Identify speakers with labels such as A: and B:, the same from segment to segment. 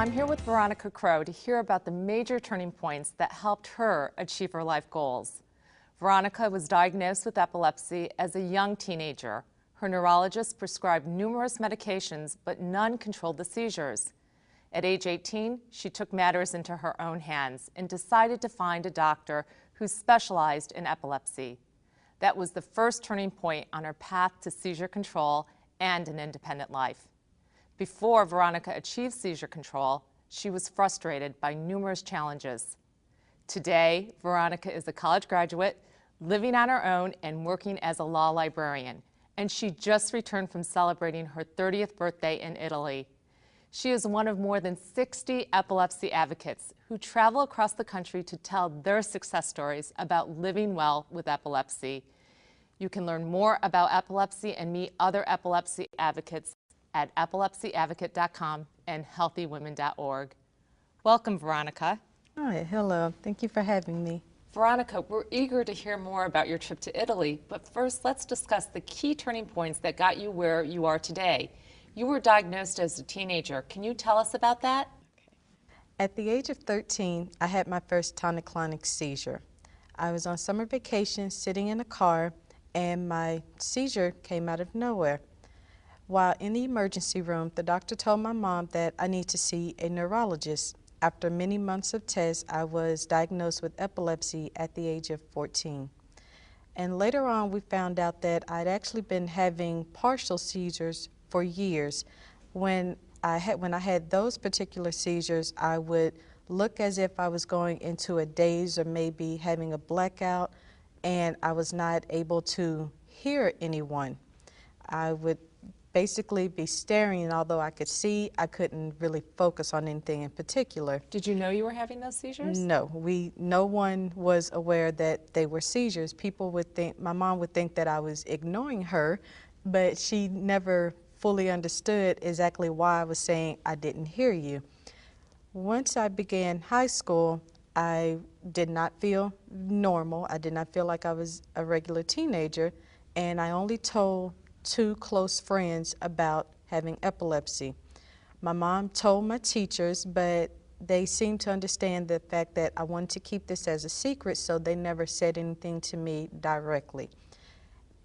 A: I'm here with Veronica C to hear about the major turning points that helped her achieve her life goals. Veronica was diagnosed with epilepsy as a young teenager. Her neurologist prescribed numerous medications, but none controlled the seizures. At age 18, she took matters into her own hands and decided to find a doctor who specialized in epilepsy. That was the first turning point on her path to seizure control and an independent life. Before Veronica achieved seizure control, she was frustrated by numerous challenges. Today, Veronica is a college graduate, living on her own and working as a law librarian, and she just returned from celebrating her 30th birthday in Italy. She is one of more than 60 epilepsy advocates who travel across the country to tell their success stories about living well with epilepsy. You can learn more about epilepsy and meet other epilepsy advocates at epilepsyadvocate.com and healthywomen.org. Welcome, Veronica.
B: Hi, hello. Thank you for having me.
A: Veronica, we're eager to hear more about your trip to Italy, but first let's discuss the key turning points that got you where you are today. You were diagnosed as a teenager. Can you tell us about that?
B: At the age of 13, I had my first tonic-clonic seizure. I was on summer vacation sitting in a car and my seizure came out of nowhere. While in the emergency room, the doctor told my mom that I need to see a neurologist. After many months of tests, I was diagnosed with epilepsy at the age of 14. And later on, we found out that I'd actually been having partial seizures for years. When I had those particular seizures, I would look as if I was going into a daze or maybe having a blackout, and I was not able to hear anyone. I would basically be staring, and although I could see, I couldn't really focus on anything in particular.
A: Did you know you were having those seizures?
B: No, no one was aware that they were seizures. People would think, my mom would think that I was ignoring her, but she never fully understood exactly why I was saying I didn't hear you. Once I began high school, I did not feel normal. I did not feel like I was a regular teenager, and I only told 2 close friends about having epilepsy. My mom told my teachers, but they seemed to understand the fact that I wanted to keep this as a secret, so they never said anything to me directly.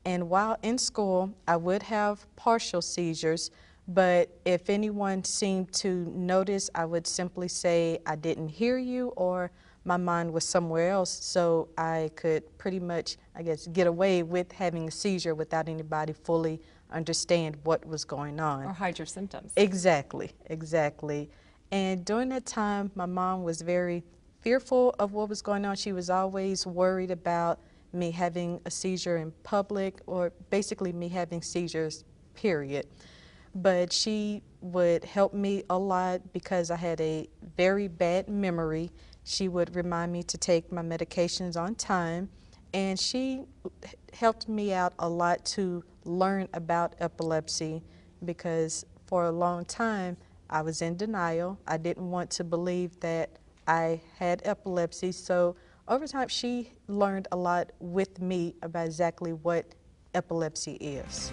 B: And while in school, I would have partial seizures, but if anyone seemed to notice, I would simply say I didn't hear you or my mind was somewhere else, so I could pretty much, I guess, get away with having a seizure without anybody fully understand what was going on.
A: Or hide your symptoms.
B: Exactly, exactly. And during that time, my mom was very fearful of what was going on. She was always worried about me having a seizure in public, or basically me having seizures, period. But she would help me a lot because I had a very bad memory. She would remind me to take my medications on time, and she helped me out a lot to learn about epilepsy because for a long time I was in denial. I didn't want to believe that I had epilepsy, so over time she learned a lot with me about exactly what epilepsy is.